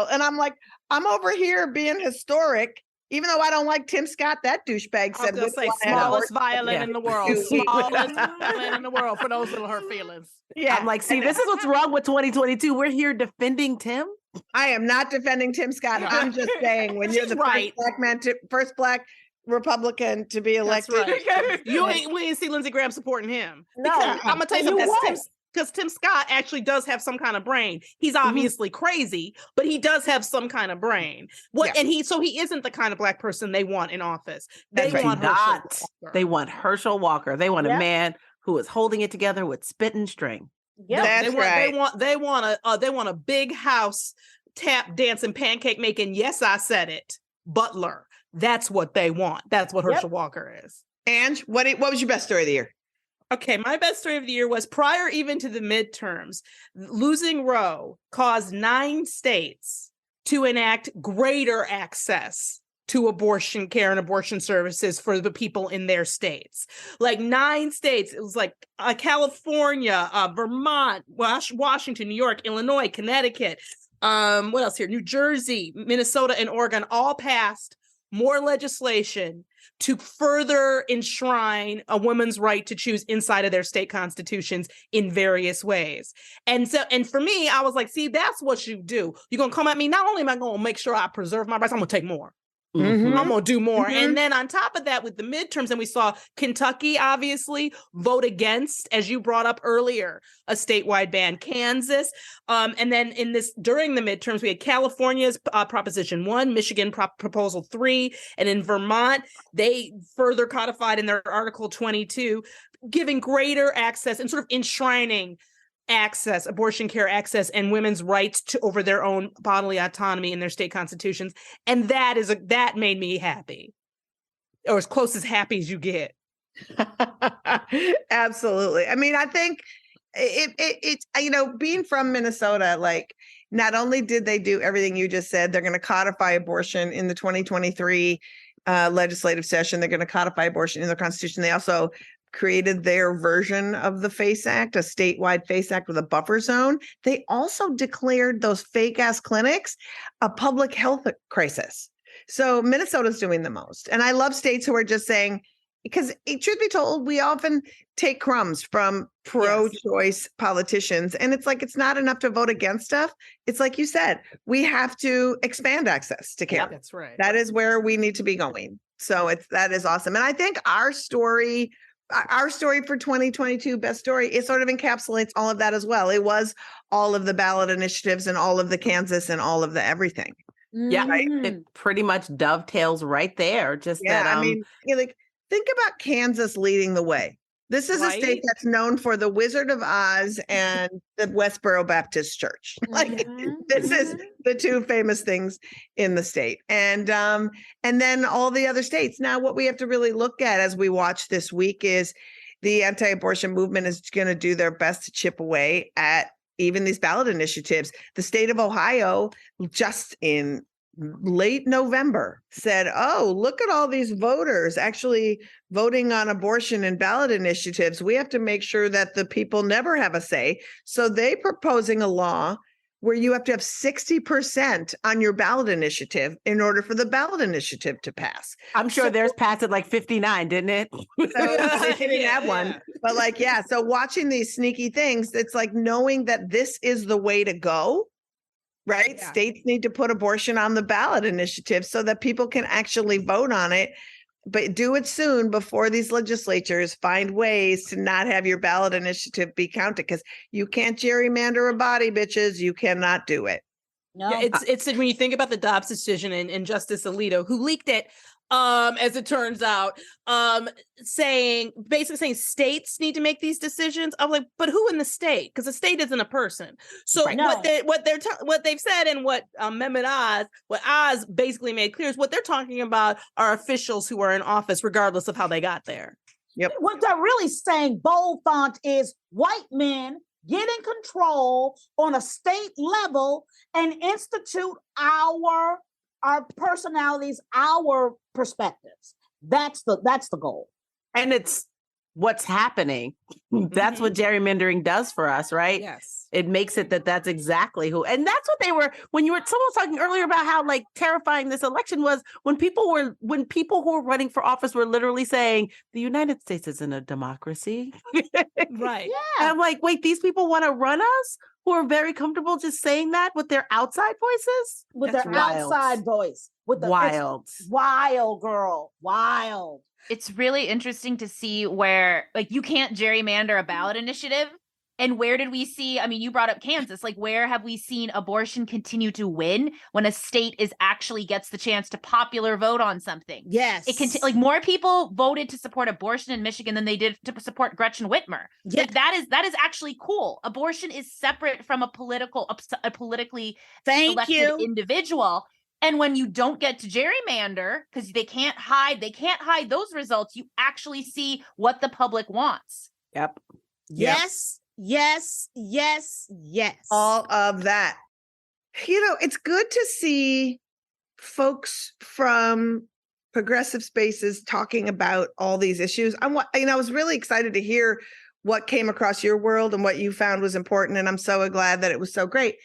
And I'm like, I'm over here being historic. Even though I don't like Tim Scott, that douchebag said, I was going to say smallest violin in the world. Smallest violin in the world for those little hurt feelings. Yeah. I'm like, see, this is what's wrong with 2022. We're here defending Tim. I am not defending Tim Scott. I'm just saying when you're the first Black Republican to be elected. Right. We ain't see Lindsey Graham supporting him. No, I'm going to tell you something. Because Tim Scott actually does have some kind of brain. He's obviously crazy, but he does have some kind of brain. And he isn't the kind of Black person they want in office. They want Herschel Walker. They want Herschel Walker. They want a man who is holding it together with spit and string. Yeah, They want a big house, tap dancing, pancake making. Yes, I said it. Butler. That's what they want. That's what Herschel Walker is. Ange, what was your best story of the year? Okay, my best story of the year was prior even to the midterms, losing Roe caused 9 states to enact greater access to abortion care and abortion services for the people in their states. Like 9 states, it was like California, Vermont, Washington, New York, Illinois, Connecticut, what else here? New Jersey, Minnesota, and Oregon all passed more legislation to further enshrine a woman's right to choose inside of their state constitutions in various ways. And for me, I was like, see, that's what you do. You're going to come at me. Not only am I going to make sure I preserve my rights, I'm going to take more. Mhm. I'm gonna do more. Mhm. And then on top of that, with the midterms, and we saw Kentucky obviously vote against, as you brought up earlier, a statewide ban. Kansas, and then during the midterms, we had California's Proposition 1, Michigan Proposal 3, and in Vermont, they further codified in their Article 22, giving greater access and sort of enshrining access, abortion care access, and women's rights over their own bodily autonomy in their state constitutions. And that made me happy, or as close as happy as you get. Absolutely. I mean, I think it's, being from Minnesota, like, not only did they do everything you just said, they're going to codify abortion in the 2023 legislative session. They're going to codify abortion in their constitution. They also created their version of the FACE Act, a statewide FACE Act with a buffer zone. They also declared those fake ass clinics a public health crisis. So Minnesota's doing the most. And I love states who are just saying, because truth be told, we often take crumbs from pro-choice politicians. And it's like, it's not enough to vote against stuff. It's like you said, we have to expand access to care. Yeah, that's right. That is where we need to be going. So that is awesome. And I think our story for 2022, best story, it sort of encapsulates all of that as well. It was all of the ballot initiatives and all of the Kansas and all of the everything. Yeah, right? It pretty much dovetails right there. Just that. I mean, think about Kansas leading the way. This is a state that's known for the Wizard of Oz and the Westboro Baptist Church. This is the two famous things in the state. And then all the other states. Now, what we have to really look at as we watch this week is the anti-abortion movement is going to do their best to chip away at even these ballot initiatives. The state of Ohio, just in late November, said, oh, look at all these voters actually voting on abortion and ballot initiatives. We have to make sure that the people never have a say. So they proposing a law where you have to have 60% on your ballot initiative in order for the ballot initiative to pass. I'm sure theirs passed at like 59, didn't it? So they didn't have one. But so watching these sneaky things, it's like knowing that this is the way to go. Right? Yeah. States need to put abortion on the ballot initiative so that people can actually vote on it, but do it soon before these legislatures find ways to not have your ballot initiative be counted, because you can't gerrymander a body, bitches. You cannot do it. No, yeah, it's when you think about the Dobbs decision and Justice Alito, who leaked it, as it turns out, basically saying states need to make these decisions. I'm like, but who in the state? Because the state isn't a person. So what they've said, and what Oz basically made clear is what they're talking about are officials who are in office, regardless of how they got there. Yep. What they're really saying, bold font, is white men get in control on a state level and institute our personalities, our perspectives. That's the goal. And it's what's happening. That's what gerrymandering does for us, right? Yes. It makes it that's exactly who. And that's what they were, someone was talking earlier about how like terrifying this election was, when people who were running for office were literally saying the United States isn't a democracy. Right. Yeah. And I'm like, wait, these people want to run us, who are very comfortable just saying that with their outside voices? With their outside voice. Wild, girl. Wild. It's really interesting to see where, like, you can't gerrymander a ballot initiative. And where did we see, I mean, you brought up Kansas, like, where have we seen abortion continue to win when a state actually gets the chance to popular vote on something? Yes. Like, more people voted to support abortion in Michigan than they did to support Gretchen Whitmer. Yeah. Like, that is actually cool. Abortion is separate from a politically elected individual. And when you don't get to gerrymander, because they can't hide those results, you actually see what the public wants. Yep. Yes. Yes. All of that. It's good to see folks from progressive spaces talking about all these issues. I was really excited to hear what came across your world and what you found was important. And I'm so glad that it was so great.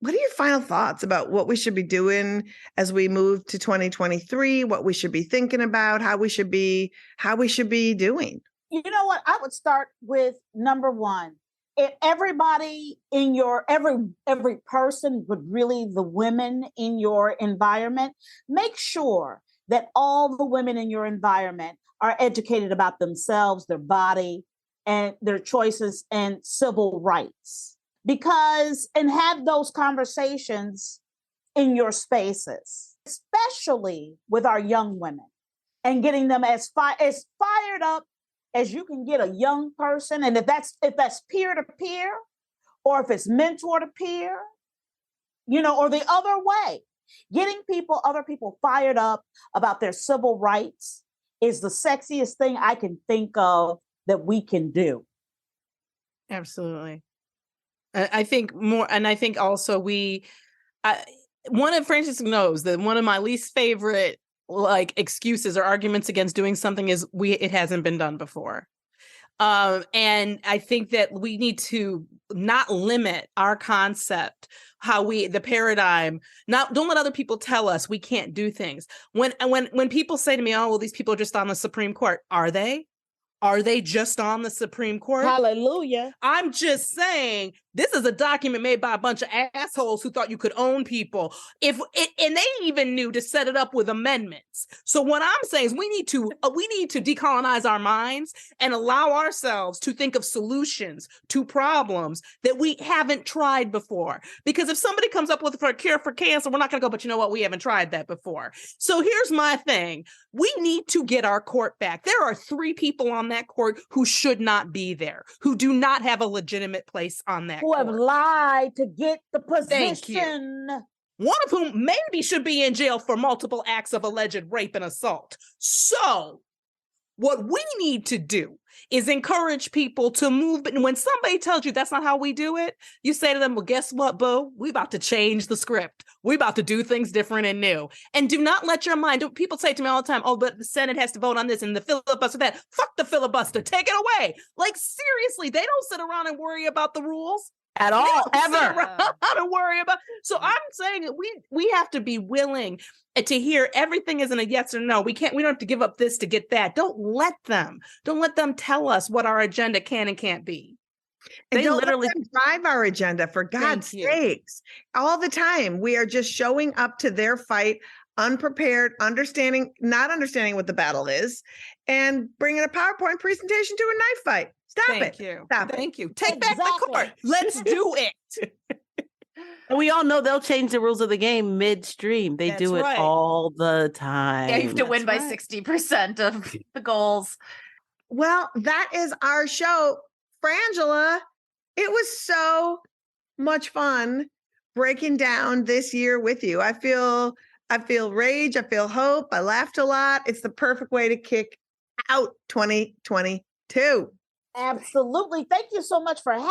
What are your final thoughts about what we should be doing as we move to 2023, what we should be thinking about, how we should be doing? You know what? I would start with number one. if everybody in your every person, but really the women in your environment, make sure that all the women in your environment are educated about themselves, their body, and their choices and civil rights. And have those conversations in your spaces, especially with our young women, and getting them as fired up as you can get a young person. And if that's peer to peer, or if it's mentor to peer, or the other way, getting other people fired up about their civil rights is the sexiest thing I can think of that we can do. Absolutely. I think more, and I think also one of Francis knows that one of my least favorite excuses or arguments against doing something is it hasn't been done before. And I think that we need to not limit our concept, the paradigm. Don't let other people tell us we can't do things. When people say to me, "Oh, well, these people are just on the Supreme Court," are they? Are they just on the Supreme Court? Hallelujah. I'm just saying, this is a document made by a bunch of assholes who thought you could own people. And they even knew to set it up with amendments. So what I'm saying is we need to decolonize our minds and allow ourselves to think of solutions to problems that we haven't tried before. Because if somebody comes up with a cure for cancer, we're not going to go, but you know what? We haven't tried that before. So here's my thing. We need to get our court back. There are 3 people on that court who should not be there, who do not have a legitimate place on that court. Who have lied to get the position. One of whom maybe should be in jail for multiple acts of alleged rape and assault. So what we need to do is encourage people to move. And when somebody tells you that's not how we do it, you say to them, well, guess what, boo? We about to change the script. We about to do things different and new. And do not let your mind, people say to me all the time, oh, but the Senate has to vote on this and the filibuster that. Fuck the filibuster. Take it away. Seriously, they don't sit around and worry about the rules. At all, ever. Don't worry about. So I'm saying that we have to be willing to hear everything isn't a yes or no. We don't have to give up this to get that. Don't let them tell us what our agenda can and can't be. And don't literally let them drive our agenda, for God's sakes. All the time, we are just showing up to their fight unprepared, not understanding what the battle is, and bringing a PowerPoint presentation to a knife fight. Thank you. Take back the court. Let's do it. And we all know they'll change the rules of the game midstream. They do it all the time. Yeah, you have to win by 60% of the goals. Well, that is our show. Frangela, it was so much fun breaking down this year with you. I feel rage. I feel hope. I laughed a lot. It's the perfect way to kick out 2022. Absolutely. Thank you so much for having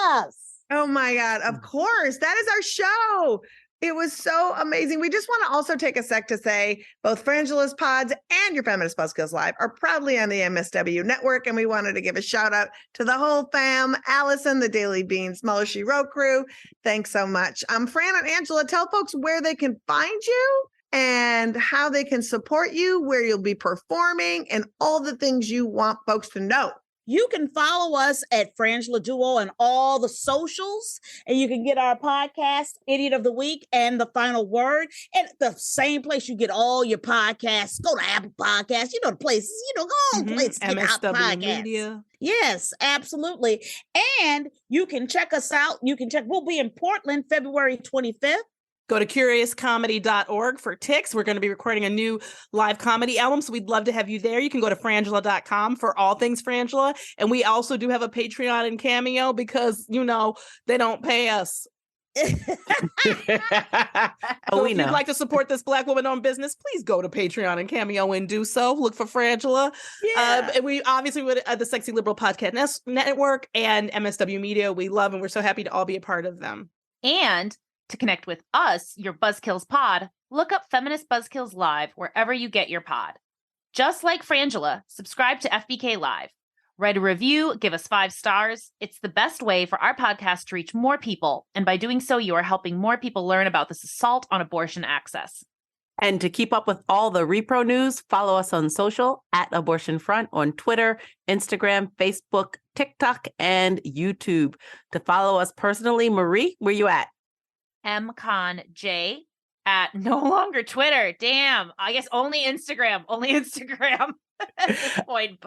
us. Oh my God. Of course. That is our show. It was so amazing. We just want to also take a sec to say both Frangela's Pods and your Feminist Buzzkills Live are proudly on the MSW network. And we wanted to give a shout out to the whole fam, Allison, the Daily Beans, Muller She Wrote crew. Thanks so much. Fran and Angela, tell folks where they can find you and how they can support you, where you'll be performing, and all the things you want folks to know. You can follow us at Frangela Duo and all the socials, and you can get our podcast, Idiot of the Week and The Final Word, at the same place you get all your podcasts. Go to Apple Podcasts, the places, go all places. MSW Media. Yes, absolutely. And you can check us out. We'll be in Portland, February 25th. Go to curiouscomedy.org for ticks. We're going to be recording a new live comedy album, so we'd love to have you there. You can go to frangela.com for all things Frangela. And we also do have a Patreon and Cameo because, they don't pay us. So if you'd like to support this Black woman-owned business, please go to Patreon and Cameo and do so. Look for Frangela. Yeah. And we obviously would the Sexy Liberal Podcast Network and MSW Media. We love and we're so happy to all be a part of them. And to connect with us, your Buzzkills pod, look up Feminist Buzzkills Live wherever you get your pod. Just like Frangela, subscribe to FBK Live. Write a review, give us 5 stars. It's the best way for our podcast to reach more people. And by doing so, you are helping more people learn about this assault on abortion access. And to keep up with all the repro news, follow us on social at Abortion Front on Twitter, Instagram, Facebook, TikTok, and YouTube. To follow us personally, Marie, where you at? MConJ at no longer Twitter. Damn. I guess only Instagram. Only Instagram at this point.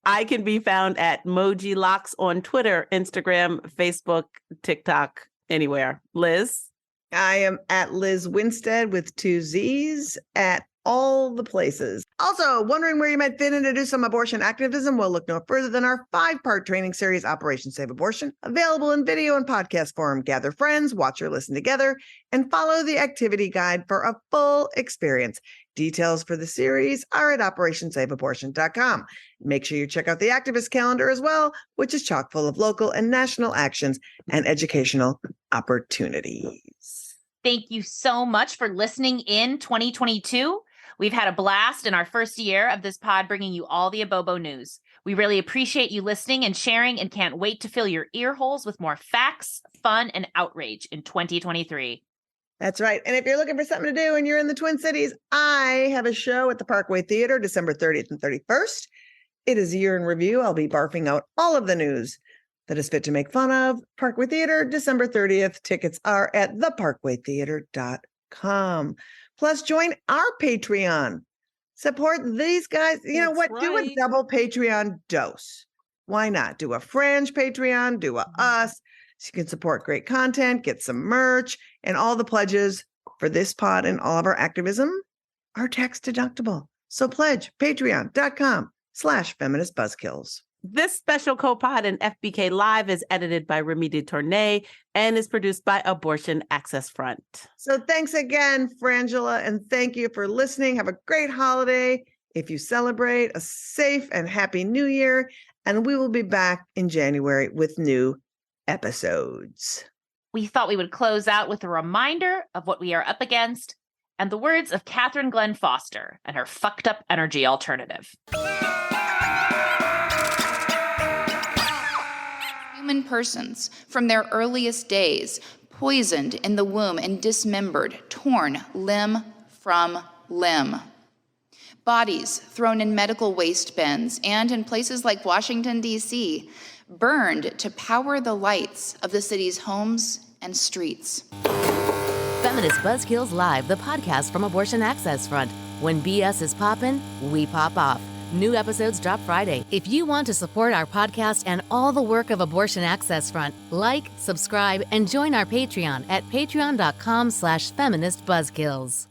I can be found at Moji Locks on Twitter, Instagram, Facebook, TikTok, anywhere. Liz? I am at Liz Winstead with 2 Z's at all the places. Also, wondering where you might fit in to do some abortion activism? Well, look no further than our 5-part training series, Operation Save Abortion, available in video and podcast form. Gather friends, watch or listen together, and follow the activity guide for a full experience. Details for the series are at operationsaveabortion.com. Make sure you check out the activist calendar as well, which is chock full of local and national actions and educational opportunities. Thank you so much for listening in 2022. We've had a blast in our first year of this pod, bringing you all the abobo news. We really appreciate you listening and sharing, and can't wait to fill your ear holes with more facts, fun, and outrage in 2023. That's right. And if you're looking for something to do and you're in the Twin Cities, I have a show at the Parkway Theater, December 30th and 31st. It is a year in review. I'll be barfing out all of the news that is fit to make fun of. Parkway Theater, December 30th. Tickets are at theparkwaytheater.com. Plus, join our Patreon. Support these guys. You know what? Right. Do a double Patreon dose. Why not? Do a Fringe Patreon, do a us. So you can support great content, get some merch, and all the pledges for this pod and all of our activism are tax deductible. So pledge patreon.com/feminist buzzkills. This special co-pod and FBK Live is edited by Remy DeTournay and is produced by Abortion Access Front. So thanks again, Frangela, and thank you for listening. Have a great holiday. If you celebrate, a safe and happy new year, and we will be back in January with new episodes. We thought we would close out with a reminder of what we are up against and the words of Catherine Glenn Foster and her fucked up energy alternative. Human persons, from their earliest days, poisoned in the womb and dismembered, torn limb from limb. Bodies thrown in medical waste bins and, in places like Washington, D.C., burned to power the lights of the city's homes and streets. Feminist Buzzkills Live, the podcast from Abortion Access Front. When BS is poppin', we pop off. New episodes drop Friday. If you want to support our podcast and all the work of Abortion Access Front, like, subscribe, and join our Patreon at patreon.com/feministbuzzkills.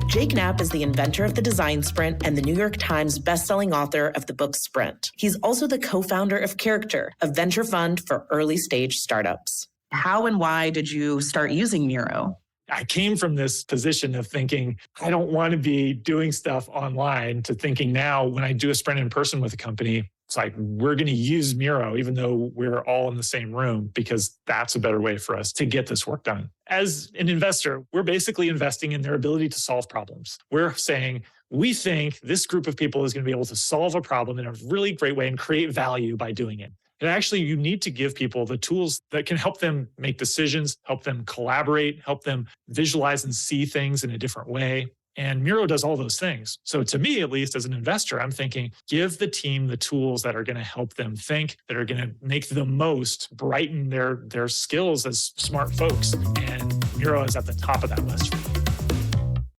Jake Knapp is the inventor of the design sprint and the New York Times bestselling author of the book Sprint. He's also the co-founder of Character, a venture fund for early-stage startups. How and why did you start using Miro? I came from this position of thinking, I don't want to be doing stuff online, to thinking now when I do a sprint in person with a company, it's like, we're going to use Miro, even though we're all in the same room, because that's a better way for us to get this work done. As an investor, we're basically investing in their ability to solve problems. We're saying, we think this group of people is going to be able to solve a problem in a really great way and create value by doing it. And actually, you need to give people the tools that can help them make decisions, help them collaborate, help them visualize and see things in a different way. And Miro does all those things. So to me, at least as an investor, I'm thinking, give the team the tools that are going to help them think, that are going to make the most, brighten their skills as smart folks. And Miro is at the top of that list for me.